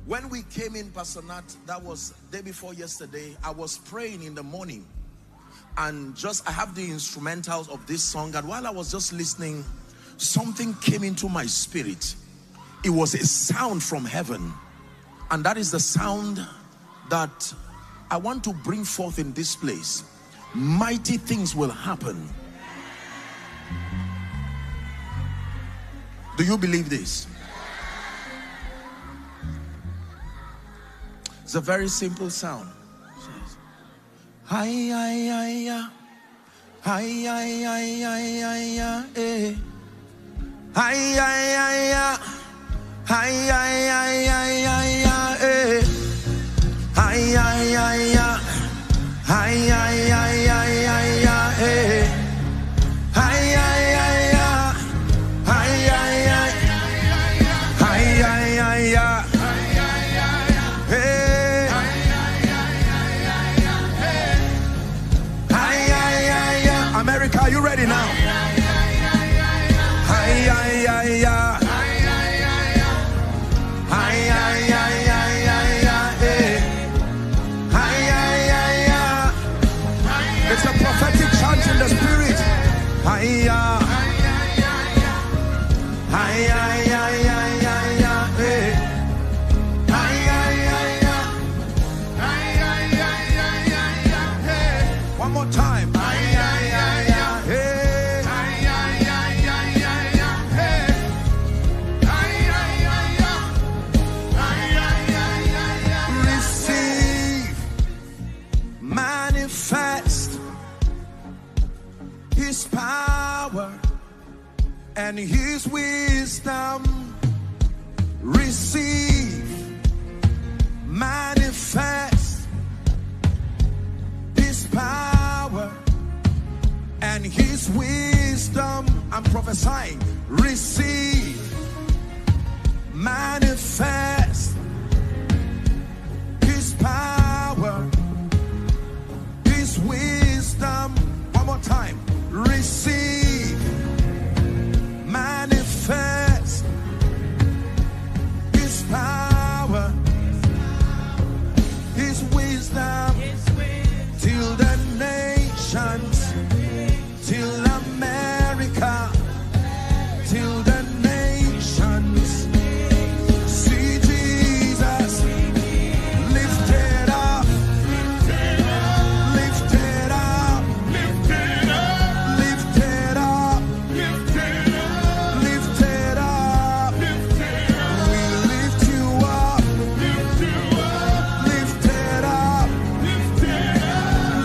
When we came in, Pastor Nat, that was day before yesterday, I was praying in the morning, and I have the instrumentals of this song, and while I was just listening, something came into my spirit. It was a sound from heaven, and that is the sound that I want to bring forth in this place. Mighty things will happen. Do you believe this? It's a very simple sound. Hi, hi, hi, hi, hi, hi, hi, hi, hi, eh. Hi, hi, hi, hi, hi, hi, hi, hi, hi, eh. Hi, hi, hi, hi, hi, hi, hi, hi, hi, eh. Hi, hi, hi, hi, hi, hi, hi, hi, hi, hi. America, are you ready now? Hi, hi, hi, hi. Hi, hi, hi, hi, hi, hi. Hi, hi, hi, hi. It's a prophetic chant in the spirit. Hi, hi, hi, hi, hi, hi, hi. Hi, hi, hi, hi. One more time. Manifest his power and his wisdom. Receive, manifest his power and his wisdom. I'm prophesying. Receive, manifest his power, his wisdom. One more time. Receive, manifest his power, his wisdom, till the nations, till America, till the nations see Jesus lifted up, lifted up, lifted up, lifted up, lifted up. We lift you up, lifted up,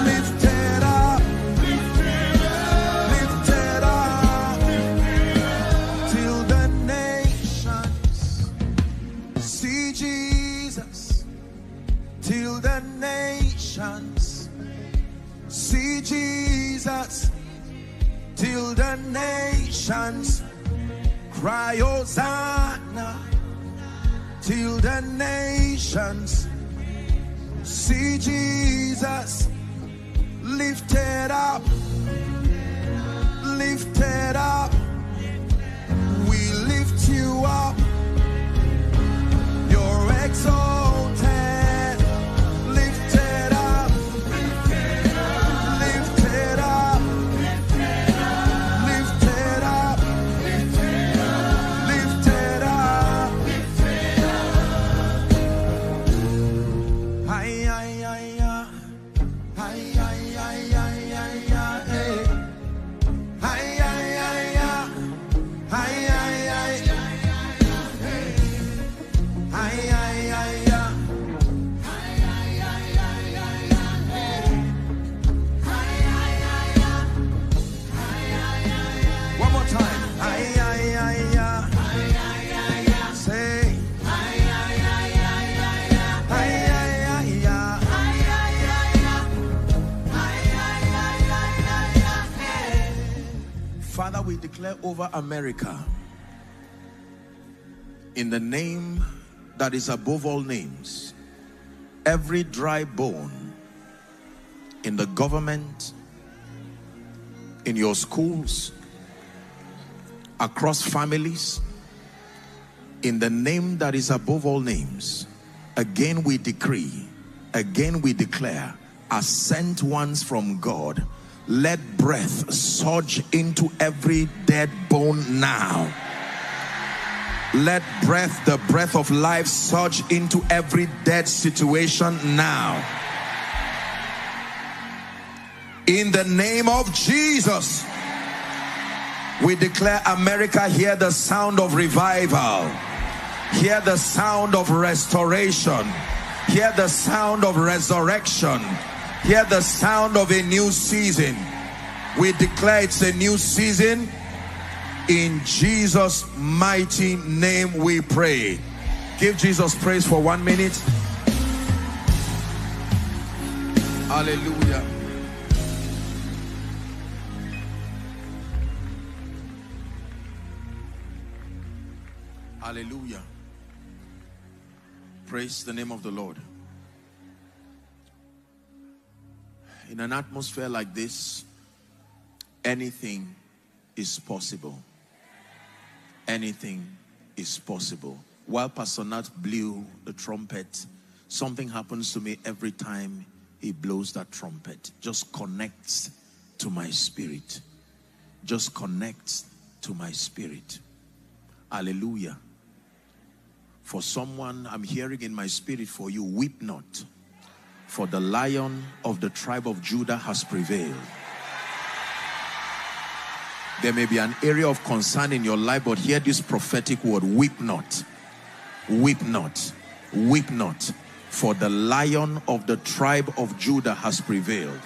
lifted up, lifted up, till the nations see Jesus, till the nations see Jesus, till the nations cry Hosanna, till the nations see Jesus lifted up, lifted up. We lift you up, you're exalted, lifted up, lifted up, lifted up, lifted up, lifted up. Hi, hi, hi, hi. Hi, hi, hi, hi, hi, hi, eh. Hi, hi, hi, hi. Hi, hi, hi. Hi, hi, hi, hi. One more time. Hi, hi, hi, hi. Say. Hi, hi, hi, hi. Father, we declare over America, in the name that is above all names, every dry bone in the government, in your schools, across families, in the name that is above all names, Again we decree, again we declare, as sent ones from God, let breath surge into every dead bone now. Let breath, the breath of life, surge into every dead situation now. In the name of Jesus, we declare, America, hear the sound of revival. Hear the sound of restoration. Hear the sound of resurrection. Hear the sound of a new season. We declare it's a new season. In Jesus' mighty name we pray. Give Jesus praise for 1 minute. Hallelujah. Hallelujah. Praise the name of the Lord. In an atmosphere like this, anything is possible. Anything is possible. While Pastor Nat blew the trumpet, something happens to me every time he blows that trumpet. Just connects to my spirit. Just connects to my spirit. Hallelujah. For someone, I'm hearing in my spirit for you, weep not, for the Lion of the tribe of Judah has prevailed. There may be an area of concern in your life, but hear this prophetic word: weep not, weep not, weep not, for the Lion of the tribe of Judah has prevailed.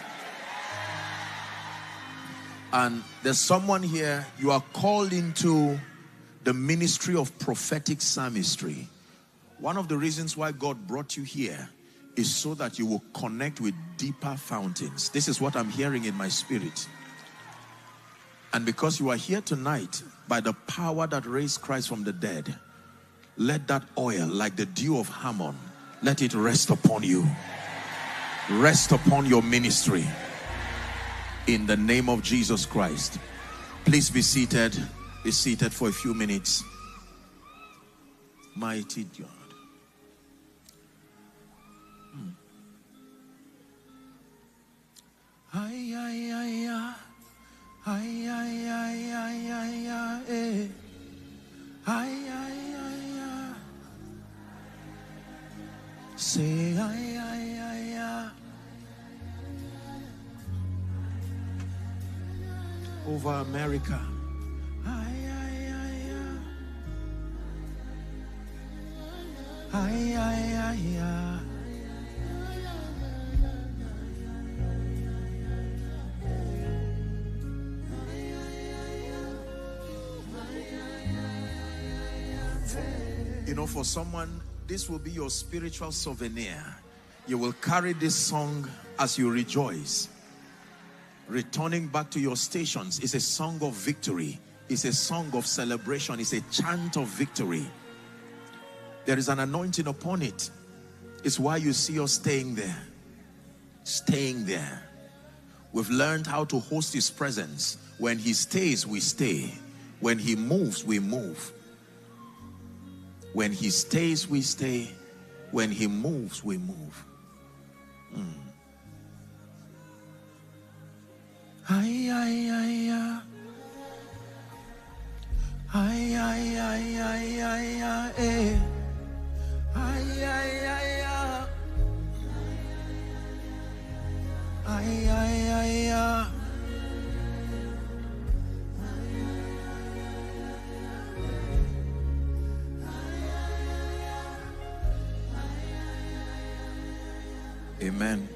And there's someone here, you are called into the ministry of prophetic psalmistry. One of the reasons why God brought you here is so that you will connect with deeper fountains. This is what I'm hearing in my spirit. And because you are here tonight, by the power that raised Christ from the dead, let that oil, like the dew of Hammon, let it rest upon you. Rest upon your ministry. In the name of Jesus Christ. Please be seated. Be seated for a few minutes. Mighty God. Ay, ay, ay, ay. Ay, ay, ay, ay, ay, ay, ay, ay, ay, ay. Say ay, ay, ay, ay. Over America. Ay, ay, ay, ay. Ay, ay, ay, ay. You know, for someone, this will be your spiritual souvenir. You will carry this song as you rejoice. Returning back to your stations is a song of victory. It's a song of celebration. It's a chant of victory. There is an anointing upon it. It's why you see us staying there. Staying there. We've learned how to host His presence. When He stays, we stay. When He moves, we move. When He stays, we stay. When He moves, we move. Ay, ay, ay, ay. Ay, ay, ay, ay, ay, ay. Ay, ay, ay, ay. Ay, ay, ay, ay. Amen.